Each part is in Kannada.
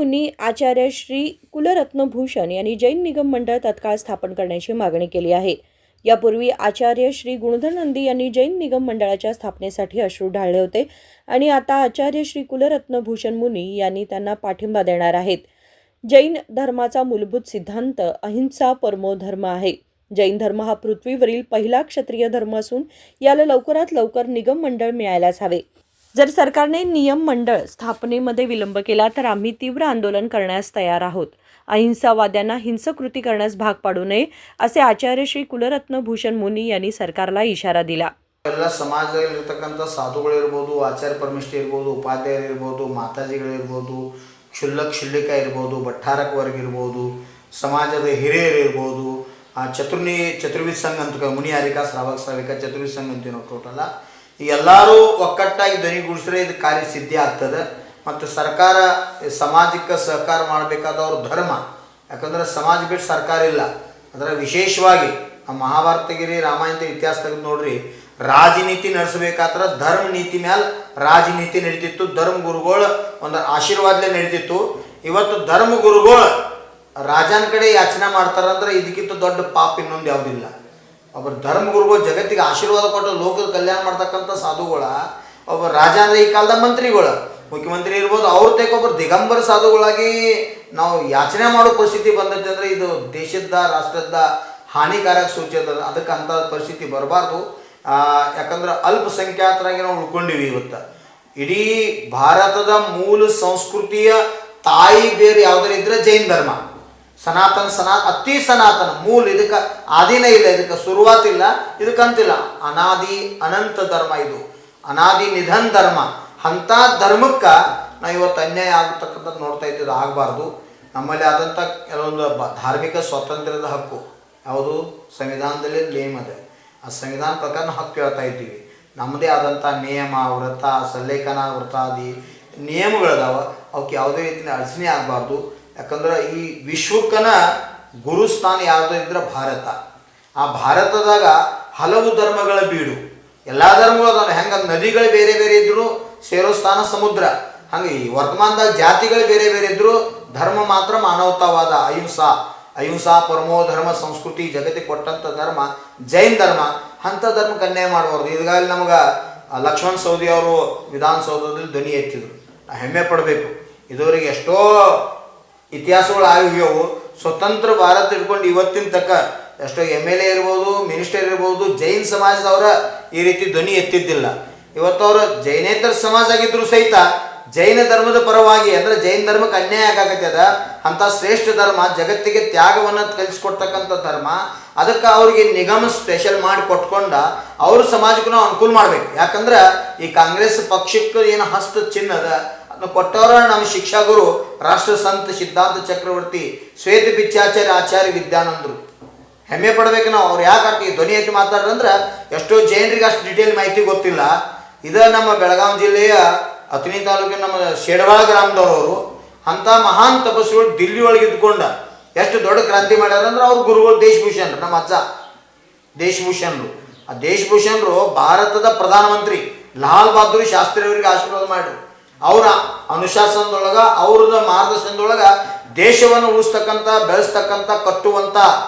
मुनी आचार्य श्री कुलरत्न भूषण यांनी जैन निगम मंडळ तत्काळ स्थापन करण्याची मागणी केली आहे। यापूर्वी आचार्य श्री गुणधर नंदी यांनी जैन निगम मंडळाच्या स्थापनेसाठी अश्रू ढाळले होते आणि आता आचार्य श्री कुलरत्न भूषण मुनी यांनी त्यांना पाठिंबा देणार आहेत। जैन धर्माचा मूलभूत सिद्धांत अहिंसा परमो धर्म आहे। जैन धर्म हा पृथ्वीवरील पहिला क्षत्रिय धर्म असून याला लवकरात लवकर निगम मंडळ मिळायलाच हवे। जर सरकारने नियम मंडळ स्थापनेमध्ये विलंब केला तर आम्ही तीव्र आंदोलन करण्यास तयार आहोत। अहिंसावाद्यांना हिंसक कृती करण्यास भाग पाडू नये असे आचार्य श्री कुलरत्न भूषण मुनी यांनी सरकारला इशारा दिला। ಸಮಾಜದಲ್ಲಿರತಕ್ಕಂಥ ಸಾಧುಗಳಿರ್ಬೋದು, ಆಚಾರ್ಯ ಪರಮೇಶ್ವರ ಇರ್ಬೋದು, ಉಪಾಧ್ಯಾಯರು ಇರ್ಬೋದು, ಮಾತಾಜಿಗಳಿರ್ಬೋದು, ಕ್ಷುಲ್ಲಕ ಇರ್ಬೋದು, ಭಟ್ಟಾರಕ ವರ್ಗ ಇರ್ಬೋದು, ಸಮಾಜದ ಹಿರಿಯರು ಇರ್ಬೋದು, ಚತುರ್ವಿಧ ಸಂಘ ಅಂತ ಮುನಿ ಆರಿಕಾ ಶ್ರಾವಕ ಚತುರ್ವಿಧ ಸಂಘ ಅಂತೀವಿ ನಾವು ಟೋಟಲ ಎಲ್ಲರೂ ಒಕ್ಕಟ್ಟಾಗಿ ಧ್ವನಿಗೂಡಿಸಿದ್ರೆ ಇದು ಕಾರ್ಯ ಸಿದ್ಧಿ ಆಗ್ತದೆ। ಮತ್ತು ಸರ್ಕಾರ ಸಮಾಜಕ್ಕೆ ಸಹಕಾರ ಮಾಡಬೇಕಾದವ್ರ ಧರ್ಮ, ಯಾಕಂದ್ರೆ ಸಮಾಜ ಬಿಟ್ಟು ಸರ್ಕಾರ ಇಲ್ಲ। ಅದರ ವಿಶೇಷವಾಗಿ ಮಹಾಭಾರತಗಿರಿ ರಾಮಾಯಣದ ಇತಿಹಾಸ ತೆಗೆದು ನೋಡ್ರಿ, ರಾಜನೀತಿ ನಡೆಸಬೇಕಾದ್ರೆ ಧರ್ಮ ನೀತಿ ಮೇಲೆ ರಾಜನೀತಿ ನಡೀತಿತ್ತು। ಧರ್ಮ ಗುರುಗಳು ಒಂದು ಆಶೀರ್ವಾದಲೇ ನಡೀತಿತ್ತು। ಇವತ್ತು ಧರ್ಮ ಗುರುಗಳು ರಾಜನ ಕಡೆ ಯಾಚನೆ ಮಾಡ್ತಾರಂದ್ರೆ ಇದಕ್ಕಿಂತ ದೊಡ್ಡ ಪಾಪ ಇನ್ನೊಂದು ಯಾವುದಿಲ್ಲ। ಒಬ್ಬರು ಧರ್ಮಗುರುಗಳು ಜಗತ್ತಿಗೆ ಆಶೀರ್ವಾದ ಕೊಟ್ಟು ಲೋಕದ ಕಲ್ಯಾಣ ಮಾಡ್ತಕ್ಕಂಥ ಸಾಧುಗಳ, ಒಬ್ಬ ರಾಜ ಅಂದರೆ ಈ ಕಾಲದ ಮಂತ್ರಿಗಳು, ಮುಖ್ಯಮಂತ್ರಿ ಇರ್ಬೋದು, ಅವ್ರ ತೆಗೊಬ್ಬರು ದಿಗಂಬರ ಸಾಧುಗಳಾಗಿ ನಾವು ಯಾಚನೆ ಮಾಡೋ ಪರಿಸ್ಥಿತಿ ಬಂದೈತೆ ಅಂದರೆ ಇದು ದೇಶದ ರಾಷ್ಟ್ರದ ಹಾನಿಕಾರಕ ಸೂಚನೆ ಅದ। ಅದಕ್ಕೆ ಅಂಥ ಪರಿಸ್ಥಿತಿ ಬರಬಾರ್ದು। ಯಾಕಂದ್ರೆ ಅಲ್ಪಸಂಖ್ಯಾತರಾಗಿ ನಾವು ಉಳ್ಕೊಂಡಿವಿ। ಇವತ್ತು ಇಡೀ ಭಾರತದ ಮೂಲ ಸಂಸ್ಕೃತಿಯ ತಾಯಿ ಬೇರೆ ಯಾವುದಾರು ಇದ್ರೆ ಜೈನ ಧರ್ಮ, ಅತಿ ಸನಾತನ ಮೂಲ, ಇದಕ್ಕೆ ಆದಿನ ಇಲ್ಲ, ಇದಕ್ಕೆ ಶುರುವಾತಿಲ್ಲ, ಇದಕ್ಕೆ ಅಂತಿಲ್ಲ, ಅನಾದಿ ಅನಂತ ಧರ್ಮ, ಇದು ಅನಾದಿ ನಿಧನ್ ಧರ್ಮ। ಅಂಥ ಧರ್ಮಕ್ಕೆ ನಾವು ಇವತ್ತು ಅನ್ಯಾಯ ಆಗತಕ್ಕಂಥದ್ದು ನೋಡ್ತಾ ಇದ್ದೀವಿ, ಆಗಬಾರ್ದು। ನಮ್ಮಲ್ಲಿ ಆದಂಥ ಕೆಲವೊಂದು ಧಾರ್ಮಿಕ ಸ್ವಾತಂತ್ರ್ಯದ ಹಕ್ಕು ಯಾವುದು ಸಂವಿಧಾನದಲ್ಲಿ ನೇಮ್ ಇದೆ, ಆ ಸಂವಿಧಾನ ಪ್ರಕಾರ ಹಕ್ಕು ಹೇಳ್ತಾ ಇದ್ದೀವಿ। ನಮ್ಮದೇ ಆದಂಥ ನಿಯಮ, ವ್ರತ, ಸಲ್ಲೇಖನ ವ್ರತಾದಿ ನಿಯಮಗಳಿದಾವ, ಅವಕ್ಕೆ ಯಾವುದೇ ರೀತಿಯ ಅಡಚಣೆ ಆಗಬಾರ್ದು। ಯಾಕಂದ್ರೆ ಈ ವಿಶ್ವಕ್ಕನ ಗುರುಸ್ಥಾನ ಯಾವುದೋ ಇದ್ರೆ ಭಾರತ, ಆ ಭಾರತದಾಗ ಹಲವು ಧರ್ಮಗಳ ಬೀಡು, ಎಲ್ಲ ಧರ್ಮಗಳು ಅದಾವೆ। ಹೆಂಗೆ ನದಿಗಳು ಬೇರೆ ಬೇರೆ ಇದ್ದರೂ ಸೇರೋ ಸ್ಥಾನ ಸಮುದ್ರ, ಹಂಗೆ ಈ ವರ್ತಮಾನದಾಗ ಜಾತಿಗಳು ಬೇರೆ ಬೇರೆ ಇದ್ದರೂ ಧರ್ಮ ಮಾತ್ರ ಮಾನವತಾವಾದ ಅಹಿಂಸಾ ಪರಮೋ ಧರ್ಮ ಸಂಸ್ಕೃತಿ ಜಗತ್ತಿಗೆ ಕೊಟ್ಟಂಥ ಧರ್ಮ ಜೈನ್ ಧರ್ಮ। ಅಂಥ ಧರ್ಮಕ್ಕೆ ಅನ್ಯಾಯ ಮಾಡಬಾರ್ದು। ಈಗಾಗಲೇ ನಮ್ಗೆ ಲಕ್ಷ್ಮಣ್ ಸವದಿ ಅವರು ವಿಧಾನಸೌಧದಲ್ಲಿ ಧ್ವನಿ ಎತ್ತಿದ್ರು, ನಾವು ಹೆಮ್ಮೆ ಪಡಬೇಕು। ಇದುವರೆಗೆ ಎಷ್ಟೋ ಇತಿಹಾಸಗಳು ಆಗಿವೆಯವು। ಸ್ವತಂತ್ರ ಭಾರತ ಇಟ್ಕೊಂಡು ಇವತ್ತಿನ ತಕ್ಕ ಎಷ್ಟೋ MLA ಇರ್ಬೋದು, ಮಿನಿಸ್ಟರ್ ಇರ್ಬೋದು, ಜೈನ್ ಸಮಾಜದವರ ಈ ರೀತಿ ಧ್ವನಿ ಎತ್ತಿದ್ದಿಲ್ಲ। ಇವತ್ತು ಅವರು ಜೈನೇತರ ಸಮಾಜ ಆಗಿದ್ರು ಸಹಿತ ಜೈನ ಧರ್ಮದ ಪರವಾಗಿ, ಅಂದರೆ ಜೈನ ಧರ್ಮಕ್ಕೆ ಅನ್ಯಾಯ ಆಗಾಕತ್ತದ ಅಂಥ ಶ್ರೇಷ್ಠ ಧರ್ಮ, ಜಗತ್ತಿಗೆ ತ್ಯಾಗವನ್ನು ಕಲಿಸ್ಕೊಡ್ತಕ್ಕಂಥ ಧರ್ಮ, ಅದಕ್ಕೆ ಅವ್ರಿಗೆ ನಿಗಮ ಸ್ಪೆಷಲ್ ಮಾಡಿ ಕೊಟ್ಕೊಂಡ ಅವ್ರ ಸಮಾಜಕ್ಕೂ ನಾವು ಅನುಕೂಲ ಮಾಡಬೇಕು। ಯಾಕಂದ್ರೆ ಈ ಕಾಂಗ್ರೆಸ್ ಪಕ್ಷಕ್ಕೆ ಏನು ಹಸ್ತ ಚಿಹ್ನ ಅದ ಅದನ್ನು ಕೊಟ್ಟವರ ನಮ್ಮ ಶಿಕ್ಷಾಗುರು ರಾಷ್ಟ್ರ ಸಂತ ಸಿದ್ಧಾಂತ ಚಕ್ರವರ್ತಿ ಶ್ವೇತ ಬಿಚ್ಚಾಚಾರ್ಯ ಆಚಾರ್ಯ ವಿದ್ಯಾನಂದರು, ಹೆಮ್ಮೆ ಪಡಬೇಕು ನಾವು। ಅವ್ರು ಯಾಕೆ ಧ್ವನಿ ಎತ್ತಿ ಮಾತಾಡ್ರಂದ್ರೆ ಎಷ್ಟೋ ಜೈನರಿಗೆ ಅಷ್ಟು ಡೀಟೇಲ್ ಮಾಹಿತಿ ಗೊತ್ತಿಲ್ಲ। ಇದು ನಮ್ಮ ಬೆಳಗಾವಿ ಜಿಲ್ಲೆಯ ಅಥಣಿ ತಾಲೂಕಿನ ನಮ್ಮ ಶೇಡವಾಳ ಗ್ರಾಮದವರು, ಅಂಥ ಮಹಾನ್ ತಪಸ್ಸುಗಳು ದಿಲ್ಲಿ ಒಳಗೆ ಇದ್ಕೊಂಡ ಎಷ್ಟು ದೊಡ್ಡ ಕ್ರಾಂತಿ ಮಾಡ್ಯಾರ ಅಂದ್ರೆ ಅವ್ರ ಗುರುಗಳು ದೇಶಭೂಷಣರು, ನಮ್ಮ ಅಜ್ಜ ದೇಶಭೂಷಣರು। ಆ ದೇಶಭೂಷಣರು ಭಾರತದ ಪ್ರಧಾನಮಂತ್ರಿ ಲಾಲ್ ಬಹದ್ದೂರ್ ಶಾಸ್ತ್ರಿ ಅವರಿಗೆ ಆಶೀರ್ವಾದ ಮಾಡಿದ್ರು। ಅವರ ಅನುಶಾಸನದೊಳಗೆ, ಅವ್ರದ ಮಾರ್ಗದರ್ಶನದೊಳಗೆ ದೇಶವನ್ನು ಉಳಿಸ್ತಕ್ಕಂಥ, ಬೆಳೆಸ್ತಕ್ಕಂಥ, ಕಟ್ಟುವಂಥ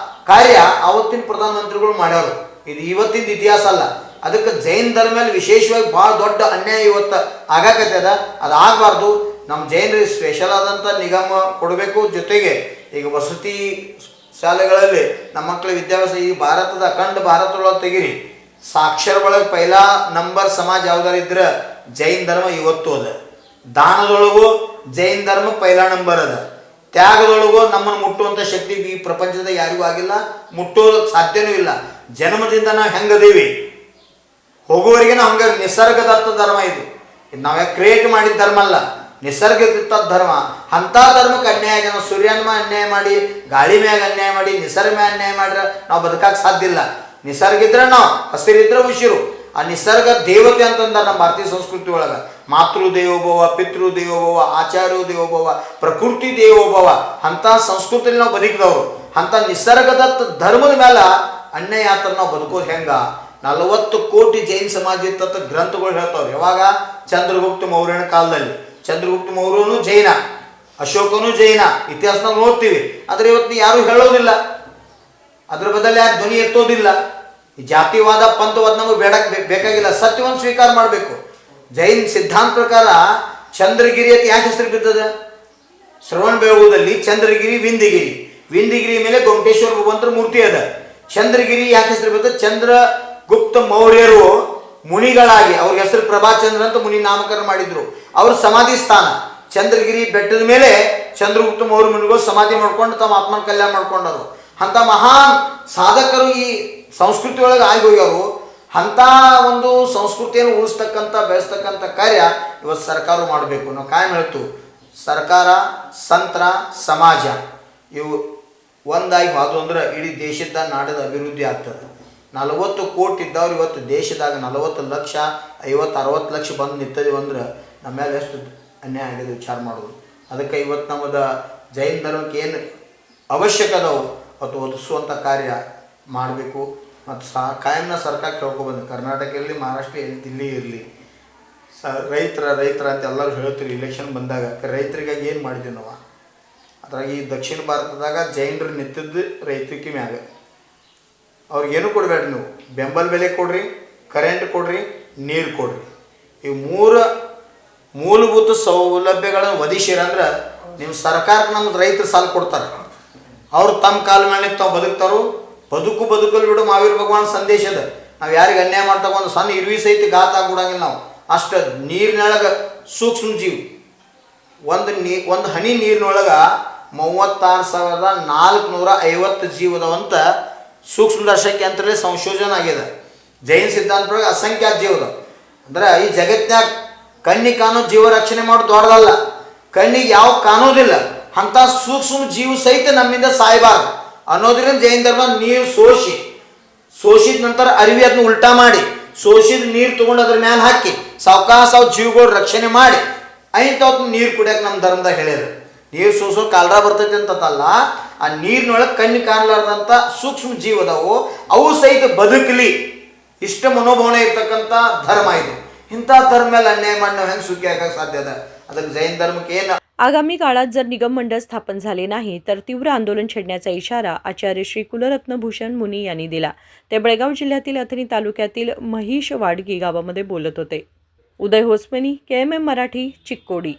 ಕಾರ್ಯ ಆವತ್ತಿನ ಪ್ರಧಾನಮಂತ್ರಿಗಳು ಮಾಡ್ಯಾರು। ಇದು ಇವತ್ತಿನ ಇತಿಹಾಸ ಅಲ್ಲ। ಅದಕ್ಕೆ ಜೈನ್ ಧರ್ಮ ಮೇಲೆ ವಿಶೇಷವಾಗಿ ಭಾಳ ದೊಡ್ಡ ಅನ್ಯಾಯ ಇವತ್ತು ಆಗಾಕತ್ತದ, ಅದು ಆಗಬಾರ್ದು। ನಮ್ಮ ಜೈನರಿಗೆ ಸ್ಪೆಷಲ್ ಆದಂಥ ನಿಗಮ ಕೊಡಬೇಕು। ಜೊತೆಗೆ ಈಗ ವಸತಿ ಶಾಲೆಗಳಲ್ಲಿ ನಮ್ಮ ಮಕ್ಕಳ ವಿದ್ಯಾಭ್ಯಾಸ, ಈ ಭಾರತದ ಅಖಂಡ ಭಾರತದೊಳಗೆ ತೆಗಿರಿ, ಸಾಕ್ಷರ ಒಳಗೆ ಪೈಲಾ ನಂಬರ್ ಸಮಾಜ ಯಾವ್ದಾರು ಇದ್ರೆ ಜೈನ್ ಧರ್ಮ ಇವತ್ತು ಅದ। ದಾನದೊಳಗೂ ಜೈನ್ ಧರ್ಮ ಪೈಲಾ ನಂಬರ್ ಅದ। ತ್ಯಾಗದೊಳಗೂ ನಮ್ಮನ್ನು ಮುಟ್ಟುವಂಥ ಶಕ್ತಿ ಈ ಪ್ರಪಂಚದ ಯಾರಿಗೂ ಆಗಿಲ್ಲ, ಮುಟ್ಟೋದಕ್ಕೆ ಸಾಧ್ಯನೂ ಇಲ್ಲ। ಜನ್ಮದಿಂದ ನಾವು ಹೆಂಗದೀವಿ ಹೋಗುವವರೆಗೆ ನಾವು ಹಂಗೆ ನಿಸರ್ಗದತ್ತ ಧರ್ಮ, ಇದು ನಾವೇ ಕ್ರಿಯೇಟ್ ಮಾಡಿದ ಧರ್ಮ ಅಲ್ಲ, ನಿಸರ್ಗದತ್ತ ಧರ್ಮ। ಅಂಥ ಧರ್ಮಕ್ಕೆ ಅನ್ಯಾಯ ಆಗಿ ನಾವು ಸೂರ್ಯನ ಮ್ಯಾಗ ಅನ್ಯಾಯ ಮಾಡಿ, ಗಾಳಿ ಮ್ಯಾಗ ಅನ್ಯಾಯ ಮಾಡಿ, ನಿಸರ್ಗ ಮ್ಯಾಗ ಅನ್ಯಾಯ ಮಾಡಿದ್ರೆ ನಾವು ಬದುಕಕ್ಕೆ ಸಾಧ್ಯ ಇಲ್ಲ। ನಿಸರ್ಗ ಇದ್ರೆ ನಾವು, ಹಸಿರಿದ್ರೆ ಉಸಿರು, ಆ ನಿಸರ್ಗ ದೇವತೆ ಅಂತಂದ ನಮ್ಮ ಭಾರತೀಯ ಸಂಸ್ಕೃತಿ ಒಳಗೆ ಮಾತೃ ದೇವೋಭವ, ಪಿತೃ ದೇವೋಭವ, ಆಚಾರ್ಯ ದೇವೋಭವ, ಪ್ರಕೃತಿ ದೇವೋಭವ, ಅಂಥ ಸಂಸ್ಕೃತಿಯಲ್ಲಿ ನಾವು ಬದುಕಿದವರು। ಅಂಥ ನಿಸರ್ಗದತ್ತ ಧರ್ಮದ ಮೇಲೆ ಅನ್ಯಾಯ ಆತರ ನಾವು ಬದುಕೋದು ಹೆಂಗ? 40 ಕೋಟಿ ಜೈನ್ ಸಮಾಜ ಇತ್ತ ಗ್ರಂಥಗಳು ಹೇಳ್ತಾವ್ರು। ಯಾವಾಗ? ಚಂದ್ರಗುಪ್ತ ಮೌರ್ಯನ ಕಾಲದಲ್ಲಿ। ಚಂದ್ರಗುಪ್ತ ಮೌರ್ಯನು ಜೈನ, ಅಶೋಕನು ಜೈನ, ಇತಿಹಾಸ ನಾವು ನೋಡ್ತೀವಿ. ಆದರೆ ಇವತ್ತು ಯಾರು ಹೇಳೋದಿಲ್ಲ, ಅದ್ರ ಬದಲು ಯಾರು ಧ್ವನಿ ಎತ್ತೋದಿಲ್ಲ. ಈ ಜಾತಿವಾದ ಪಂಥವಾದ ನಮಗೆ ಬೇಕಾಗಿಲ್ಲ, ಸತ್ಯವನ್ನು ಸ್ವೀಕಾರ ಮಾಡಬೇಕು. ಜೈನ್ ಸಿದ್ಧಾಂತ ಪ್ರಕಾರ ಚಂದ್ರಗಿರಿ ಅಂತ ಯಾಕೆ ಹೆಸರು ಬಿದ್ದದ? ಶ್ರವಣ ಬೆಳಗುದಲ್ಲಿ ಚಂದ್ರಗಿರಿ, ವಿಂಧ್ಯಗಿರಿ ಮೇಲೆ ಗೊಮಟೇಶ್ವರ ಭಗವಂತರ ಮೂರ್ತಿ ಅದ. ಚಂದ್ರಗಿರಿ ಯಾಕೆ ಹೆಸರು ಬಿದ್ದದ? ಚಂದ್ರಗುಪ್ತ ಮೌರ್ಯರು ಮುನಿಗಳಾಗಿ ಅವ್ರ ಹೆಸರು ಪ್ರಭಾಚಂದ್ರ ಅಂತ ಮುನಿ ನಾಮಕರಣ ಮಾಡಿದ್ರು. ಅವ್ರ ಸಮಾಧಿ ಸ್ಥಾನ ಚಂದ್ರಗಿರಿ ಬೆಟ್ಟದ ಮೇಲೆ ಚಂದ್ರಗುಪ್ತ ಮೌರ್ಯ ಮುನಿಗಳು ಸಮಾಧಿ ಮಾಡ್ಕೊಂಡು ತಮ್ಮ ಆತ್ಮನ ಕಲ್ಯಾಣ ಮಾಡ್ಕೊಂಡರು. ಅಂಥ ಮಹಾನ್ ಸಾಧಕರು ಈ ಸಂಸ್ಕೃತಿ ಒಳಗೆ ಆಗಿ ಹೋಗ್ಯವರು. ಅಂಥ ಒಂದು ಸಂಸ್ಕೃತಿಯನ್ನು ಉಳಿಸ್ತಕ್ಕಂಥ ಬೆಳೆಸ್ತಕ್ಕಂಥ ಕಾರ್ಯ ಇವತ್ತು ಸರ್ಕಾರ ಮಾಡಬೇಕು. ನಾವು ಕಾಯಂ ಹೇಳ್ತು, ಸರ್ಕಾರ, ಸಂತರ, ಸಮಾಜ ಇವು ಒಂದಾಗಿ ಹೋದು ಅಂದ್ರೆ ಇಡೀ ದೇಶದ ನಾಡದ ಅಭಿವೃದ್ಧಿ ಆಗ್ತದೆ. 40 ಕೋಟಿ ಇದ್ದವ್ರು ಇವತ್ತು ದೇಶದಾಗ 40 ಲಕ್ಷ 50-60 ಲಕ್ಷ ಬಂದು ನಿಂತದೀವಿ ಅಂದ್ರೆ ನಮ್ಮ ಮೇಲೆ ಎಷ್ಟು ಅನ್ಯಾಯ ಆಗಿದೆ ವಿಚಾರ ಮಾಡೋದು. ಅದಕ್ಕೆ ಇವತ್ತು ನಮ್ಮದು ಜೈನ ಧರ್ಮಕ್ಕೆ ಏನು ಅವಶ್ಯಕ ಅದಾವು ಅದು ಒದಗಿಸುವಂಥ ಕಾರ್ಯ ಮಾಡಬೇಕು. ಮತ್ತು ಕಾಯಂನ ಸರ್ಕಾರ ಕೇಳ್ಕೊಬಂದು ಕರ್ನಾಟಕ ಇರಲಿ, ಮಹಾರಾಷ್ಟ್ರ ಇರಲಿ, ದಿಲ್ಲಿ ಇರಲಿ, ರೈತರ ಅಂತ ಎಲ್ಲರೂ ಹೇಳ್ತೀರಿ. ಇಲೆಕ್ಷನ್ ಬಂದಾಗ ರೈತರಿಗಾಗಿ ಏನು ಮಾಡಿದ್ದೀವಿ ನಾವು? ಅದ್ರಾಗ ಈ ದಕ್ಷಿಣ ಭಾರತದಾಗ ಜೈನರು ನಿಂತಿದ್ದು ರೈತರಿಗೆ ಮ್ಯಾಗ. ಅವ್ರಿಗೇನು ಕೊಡಬೇಡ್ರಿ, ನೀವು ಬೆಂಬಲ ಬೆಲೆ ಕೊಡ್ರಿ, ಕರೆಂಟ್ ಕೊಡ್ರಿ, ನೀರು ಕೊಡ್ರಿ. ಇವು 3 ಮೂಲಭೂತ ಸೌಲಭ್ಯಗಳನ್ನು ಒದಗಿಸಿರಂದ್ರೆ ನಿಮ್ಮ ಸರ್ಕಾರಕ್ಕೆ ನಮ್ದು ರೈತರು ಸಾಲ ಕೊಡ್ತಾರೆ. ಅವ್ರು ತಮ್ಮ ಕಾಲ ಮೇಲೆ ತಾವು ಬದುಕ್ತಾರೋ. ಬದುಕಲು ಬಿಡು ಮಾವೀರ ಭಗವಾನ್ ಸಂದೇಶ ಅದ. ನಾವು ಯಾರಿಗೆ ಅನ್ಯಾಯ ಮಾಡ್ತಾವ ಒಂದು ಸಣ್ಣ ಇರುವಿ ಸಹಿತ ಘಾತ ಆಗ್ಬಿಡಂಗಿಲ್ಲ. ನಾವು ಅಷ್ಟು ನೀರಿನೊಳಗೆ ಸೂಕ್ಷ್ಮ ಜೀವಿ. ಒಂದು ಹನಿ ನೀರಿನೊಳಗೆ 36,450 ಜೀವದವಂತ ಸೂಕ್ಷ್ಮದರ್ಶಕ ಅಂತಲೇ ಸಂಶೋಧನೆ ಆಗಿದೆ. ಜೈನ ಸಿದ್ಧಾಂತದೊಳಗೆ ಅಸಂಖ್ಯಾತ ಜೀವದ ಅಂದ್ರೆ ಈ ಜಗತ್ತಿನಾಗ ಕಣ್ಣಿಗೆ ಕಾಣೋ ಜೀವ ರಕ್ಷಣೆ ಮಾಡೋದು ದೊಡ್ಡದಲ್ಲ. ಕಣ್ಣಿಗೆ ಯಾವ ಕಾಣೋದಿಲ್ಲ ಅಂಥ ಸೂಕ್ಷ್ಮ ಜೀವ ಸಹಿತ ನಮ್ಮಿಂದ ಸಾಯಬಾರ್ದು ಅನ್ನೋದ್ರಿಂದ ಜೈನ ಧರ್ಮ ನೀರು ಸೋಸಿದ ನಂತರ ಅರಿವಿ ಅದನ್ನ ಉಲ್ಟಾ ಮಾಡಿ ಸೋಸಿದ ನೀರು ತೊಗೊಂಡು ಅದ್ರ ಮೇಲೆ ಹಾಕಿ ಸಾವಕಾಶ ಜೀವಗಳು ರಕ್ಷಣೆ ಮಾಡಿ ಐಂಥವ್ರು ನೀರು ಕುಡಿಯೋಕೆ ನಮ್ಮ ಧರ್ಮದಾಗ ಹೇಳ್ಯಾರ. ನೀರು ಸೋಸೋ ಕಾಲರ ಬರ್ತೈತೆ ಅಂತಲ್ಲ, ಆ ನೀರಿನೊಳಗೆ ಕಣ್ಣು ಕಾಣಲಾರ್ದಂಥ ಸೂಕ್ಷ್ಮ ಜೀವದವು ಅವು ಸಹಿತ ಬದುಕಲಿ ಇಷ್ಟ ಮನೋಭಾವನೆ ಇರ್ತಕ್ಕಂಥ ಧರ್ಮ ಇದು. ಇಂಥ ಧರ್ಮ ಮೇಲೆ ಅನ್ಯಾಯ ಮಾಡಿ ನಾವು ಹೆಂಗೆ ಸುಖಿ ಆಗಕ್ಕೆ ಸಾಧ್ಯ ಅದ? ಅದಕ್ಕೆ ಜೈನ धर्मಕ್ಕೆ ಏನು आगामी काळात जर निगम मंडळ स्थापन झाले नाही तर तीव्र आंदोलन छेडण्याचा इशारा आचार्य श्री कुलरत्न भूषण मुनी यांनी दिला. ते बेळगाव जिल्ह्यातील अथणी तालुक्यातील महिषवाडगी गावामध्ये बोलत होते. उदय होसमनी, KMM मराठी, चिक्कोडी.